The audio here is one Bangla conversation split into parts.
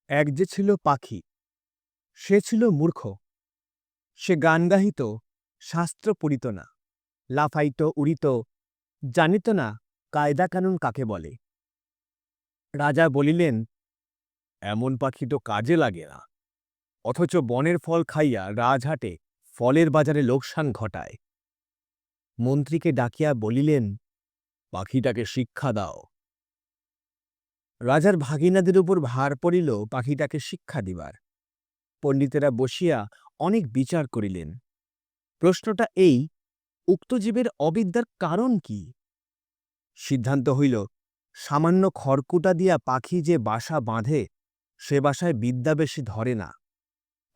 এক যে ছিল পাখি, সে ছিল মূর্খ। সে গান গাহিত, শাস্ত্র পড়িত না, লাফাইত উড়িত, জানিত না কায়দা কানুন কাকে বলে। রাজা বলিলেন, এমন পাখি তো কাজে লাগে না, অথচ বনের ফল খাইয়া রাজহাটে ফলের বাজারে লোকসান ঘটায়। মন্ত্রীকে ডাকিয়া বলিলেন, পাখিটাকে শিক্ষা দাও। রাজার ভাগিনাদের উপর ভার পড়িল পাখিটাকে শিক্ষা দিবার। পণ্ডিতেরা বসিয়া অনেক বিচার করিলেন। প্রশ্নটা এই, উক্ত জীবের অবিদ্যার কারণ কি? সিদ্ধান্ত হইল, সামান্য খড়কুটা দিয়া পাখি যে বাসা বাঁধে, সে বাসায় বিদ্যা বেশি ধরে না,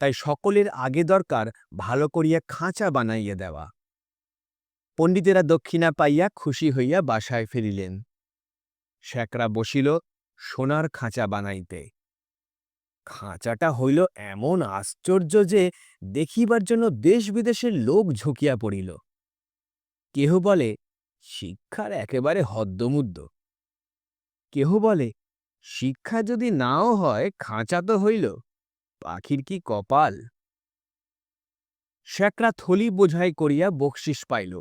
তাই সকলের আগে দরকার ভালো করিয়া খাঁচা বানাইয়া দেওয়া। পণ্ডিতেরা দক্ষিণা পাইয়া খুশি হইয়া বাসায় ফিরিলেন। শ্যাকরা বসিল সোনার খাঁচা বানাইতে। খাঁচাটা হইল এমন আশ্চর্য যে দেখিবার জন্য দেশ বিদেশের লোক ঝুঁকিয়া পড়িল। কেহ বলে শিক্ষার একেবারে হদ্দমুদ্দ, কেহ বলে শিক্ষা যদি নাও হয় খাঁচা তো হইল, পাখির কি কপাল। শ্যাকরা থলি বোঝাই করিয়া বকশিস পাইল।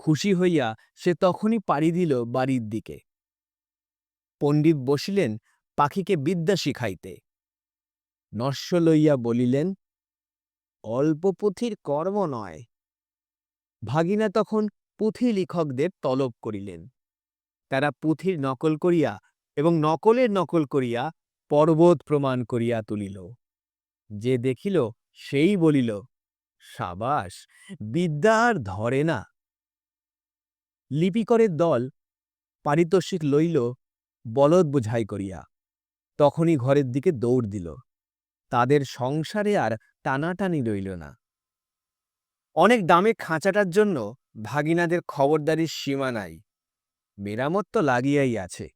খুশি হইয়া সে তখনই পাড়ি দিল বাড়ির দিকে। পণ্ডিত বসিলেন পাখিকে বিদ্যা শিখাইতে। নস্য লইয়া বলিলেন, অল্প পুঁথির কর্ম নয়। ভাগিনা তখন পুঁথি লিখকদের তলব করিলেন। তারা পুঁথির নকল করিয়া এবং নকলের নকল করিয়া পর্বত প্রমাণ করিয়া তুলিল। যে দেখিল সেই বলিল, সাবাস, বিদ্যা আর ধরে না। লিপিকরের দল পারিতোষিক লইল বলদ বোঝাই করিয়া। তখনই ঘরের দিকে দৌড় দিল। তাদের সংসারে আর টানাটানি রইল না। অনেক দামে খাঁচাটার জন্য ভাগিনাদের খবরদারির সীমা নাই। মেরামত তো লাগিয়াই আছে।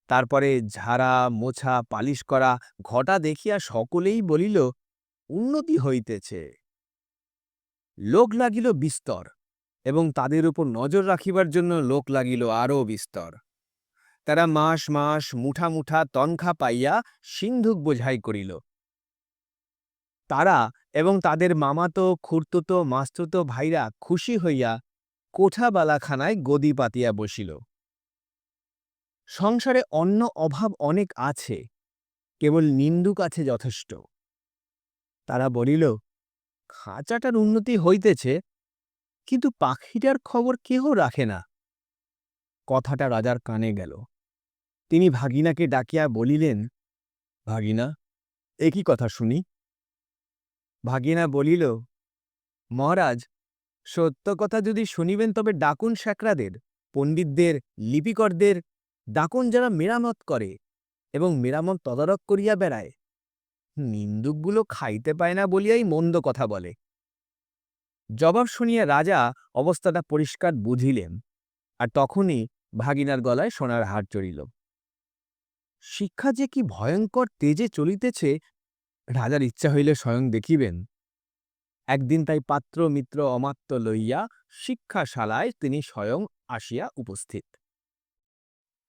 তারপরে ঝাড়া মোছা পালিশ করা ঘটা দেখিয়া সকলেই বলিল, উন্নতি হইতেছে। লোক লাগিল বিস্তর, এবং তাদের উপর নজর রাখিবার জন্য লোক লাগিল আরও বিস্তর। তারা মাস মাস মুঠা মুঠা তনখা পাইয়া সিন্ধুক বোঝাই করিল। তারা এবং তাদের মামাতো খুড়তুতো মাস্তুতো ভাইরা খুশি হইয়া কোঠাবালাখানায় গদি পাতিয়া বসিল। সংসারে অন্য অভাব অনেক আছে, কেবল নিন্দুক আছে যথেষ্ট। তারা বলিল, খাঁচাটার উন্নতি হইতেছে, কিন্তু পাখিটার খবর কেহ রাখে না। কথাটা রাজার কানে গেল। তিনি ভাগিনাকে ডাকিয়া বলিলেন, ভাগিনা, এ কি কথা শুনি? ভাগিনা বলিল, মহারাজ, সত্য কথা যদি শুনিবেন তবে ডাকুন শ্যাকরাদের, পণ্ডিতদের, লিপিকরদের ডাকুন, যারা মেরামত করে এবং মেরামত তদারক করিয়া বেড়ায়। নিন্দুকগুলো খাইতে পায় না বলিয়াই মন্দ কথা বলে। জবাব শুনিয়া রাজা অবস্থাটা পরিষ্কার বুঝিলেন, আর তখনই ভাগিনার গলায় সোনার হার চড়িল। শিক্ষা যে কি ভয়ঙ্কর তেজে চলিতেছে, রাজার ইচ্ছা হইলে স্বয়ং দেখিবেন। একদিন তাই পাত্র মিত্র অমাত্য লইয়া শিক্ষাশালায় তিনি স্বয়ং আসিয়া উপস্থিত।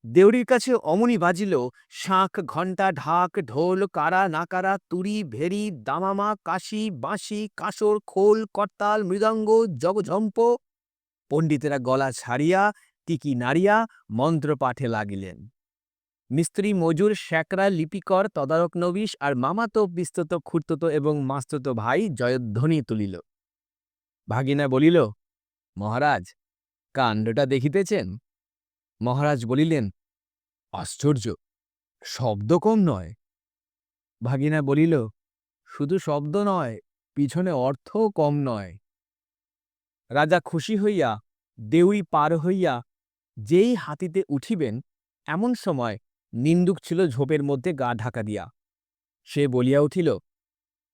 দেউড়ির কাছে অমনি বাজিল শাঁখ, ঘণ্টা, ঢাক, ঢোল, কারা, নাকারা, তুরি, ভেরি, দামামা, কাশি, বাঁশি, কাঁসর, খোল, করতাল, মৃদঙ্গ, জগঝম্প। পণ্ডিতেরা গলা ছাড়িয়া টিকি নাড়িয়া মন্ত্রপাঠে লাগিলেন। মিস্ত্রি, মজুর, শ্যাকরা, লিপিকর, তদারক নবিশ আর মামাতো বিস্তত খুড়তুত এবং মাস্তুত ভাই জয়ধ্বনি তুলিল। ভাগিনা বলিল, মহারাজ, কাণ্ডটা দেখিতেছেন? মহারাজ বলিলেন, আশ্চর্য, শব্দ কম নয়। ভাগিনা বলিল, শুধু শব্দ নয়, পিছনে অর্থও কম নয়। রাজা খুশি হইয়া দেউড়ি পার হইয়া যেই হাতিতে উঠিবেন, এমন সময় নিন্দুক ছিল ঝোপের মধ্যে গা ঢাকা দিয়া। সে বলিয়া উঠিল,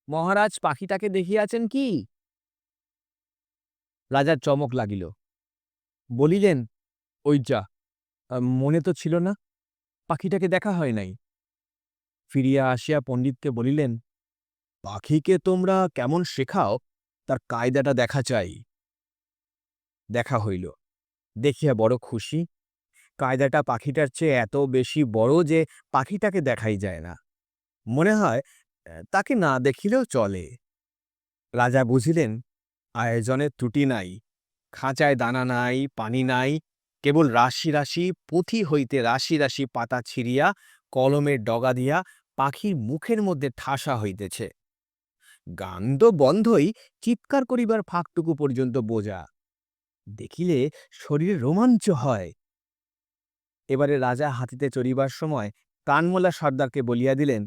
মহারাজ, পাখিটাকে দেখিয়াছেন কি? রাজার চমক লাগিল। বলিলেন, ওই যা, মনে তো ছিল না, পাখিটাকে দেখা হয় নাই। ফিরিয়া আসিয়া পণ্ডিতকে বলিলেন, পাখিকে তোমরা কেমন শেখাও, তার কায়দাটা দেখা চাই। দেখা হইল। দেখিয়া বড় খুশি। কায়দাটা পাখিটার চেয়ে এত বেশি বড় যে পাখিটাকে দেখাই যায় না। মনে হয় তাকে না দেখিলেও চলে। রাজা বুঝিলেন আয়োজনের ত্রুটি নাই, খাঁচায় দানা নাই, পানি নাই, কেবল রাশি রাশি পুঁথি হইতে রাশি রাশি পাতা ছিঁড়িয়া কলমের ডগা দিয়া পাখির মুখের মধ্যে ঠাসা হইতেছে। গান তো বন্ধই, চিৎকার করিবার ফাঁকটুকু পর্যন্ত বোঝা। দেখিলে শরীরে রোমাঞ্চ হয়। এবারে রাজা হাতিতে চড়িবার সময় কানমলা সর্দারকে বলিয়া দিলেন,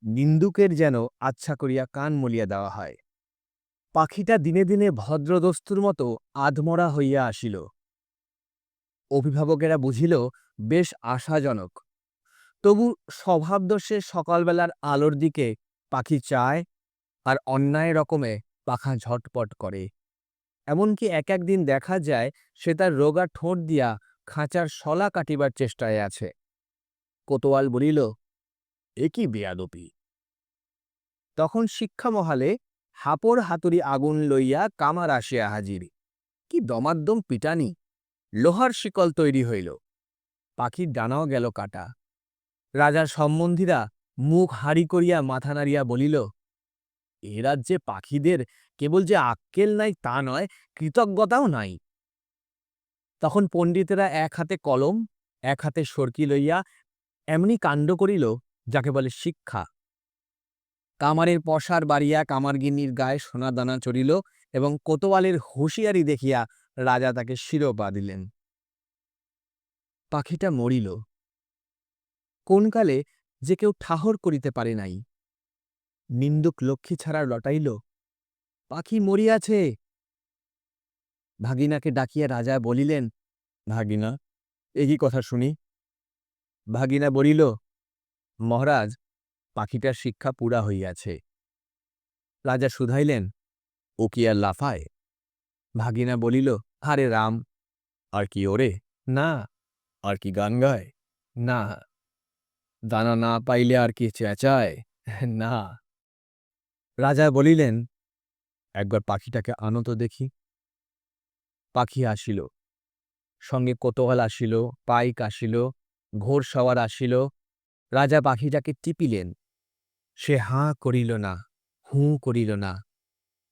নিন্দুকের যেন আচ্ছা করিয়া কান মলিয়া দেওয়া হয়। পাখিটা দিনে দিনে ভদ্রদস্তুর মতো আধমরা হইয়া আসিল। অভিভাবকেরা বুঝিল বেশ আশাজনক। তবু স্বভাবদোষে সকালবেলার আলোর দিকে পাখি চায়, আর অন্যায় রকমে পাখা ঝটপট করে। এমনকি এক একদিন দেখা যায় সে তার রোগা ঠোঁট দিয়া খাঁচার শলা কাটিবার চেষ্টায় আছে। কোতোয়াল বলিল, এ কি বেয়াদপি! তখন শিক্ষা মহালে হাপড় হাতুড়ি আগুন লইয়া কামার আসিয়া হাজির। কি দমাদ্দম পিটানি! লোহার শিকল তৈরি হইল। পাখির ডানাও গেল কাটা। রাজার সম্বন্ধীরা মুখ হাড়ি করিয়া মাথা নাড়িয়া বলিল, এ রাজ্যে পাখিদের কেবল যে আক্কেল নাই তা নয়, কৃতজ্ঞতাও নাই। তখন পণ্ডিতেরা এক হাতে কলম, এক হাতে সরকি লইয়া এমনি কাণ্ড করিল যাকে বলে শিক্ষা। কামারের পসার বাড়িয়া কামারগিন্নির গায়ে সোনাদানা চড়িল এবং কোতোয়ালের হুঁশিয়ারি দেখিয়া রাজা তাকে শিরোপা দিলেন। পাখিটা মরিল। কোনকালে যে কেউ ঠাহর করিতে পারে নাই। নিন্দুক লক্ষ্মী ছাড়া লটাইল, পাখি মরিয়াছে। ভাগিনাকে ডাকিয়া রাজা বলিলেন, ভাগিনা, এ কি কথা শুনি? ভাগিনা বলিল, মহারাজ, পাখিটার শিক্ষা পুরা হইয়াছে। রাজা শুধাইলেন, ও কি আর লাফায়? ভাগিনা বলিল, আরে রাম, আর কি ওরে? না। আর কি গান গায়? না। দানা না পাইলে আর কি চেঁচায়? না। রাজা বলিলেন, একবার পাখিটাকে আনো তো দেখি। পাখি আসিল, সঙ্গে কোতোয়াল আসিল, পাইক আসিল, ঘোড়সওয়ার আসিল। রাজা পাখিটাকে টিপিলেন। সে হাঁ করিল না, হুঁ করিল না।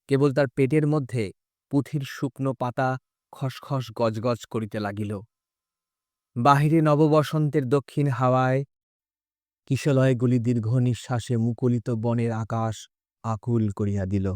কেবল তার পেটের মধ্যে পুঁথির শুকনো পাতা খসখস গজগজ করিতে লাগিল। বাহিরে নববসন্তের দক্ষিণ হাওয়ায় কিশলয়গুলি দীর্ঘ নিঃশ্বাসে মুকুলিত বনের আকাশ আকুল করিয়া দিল।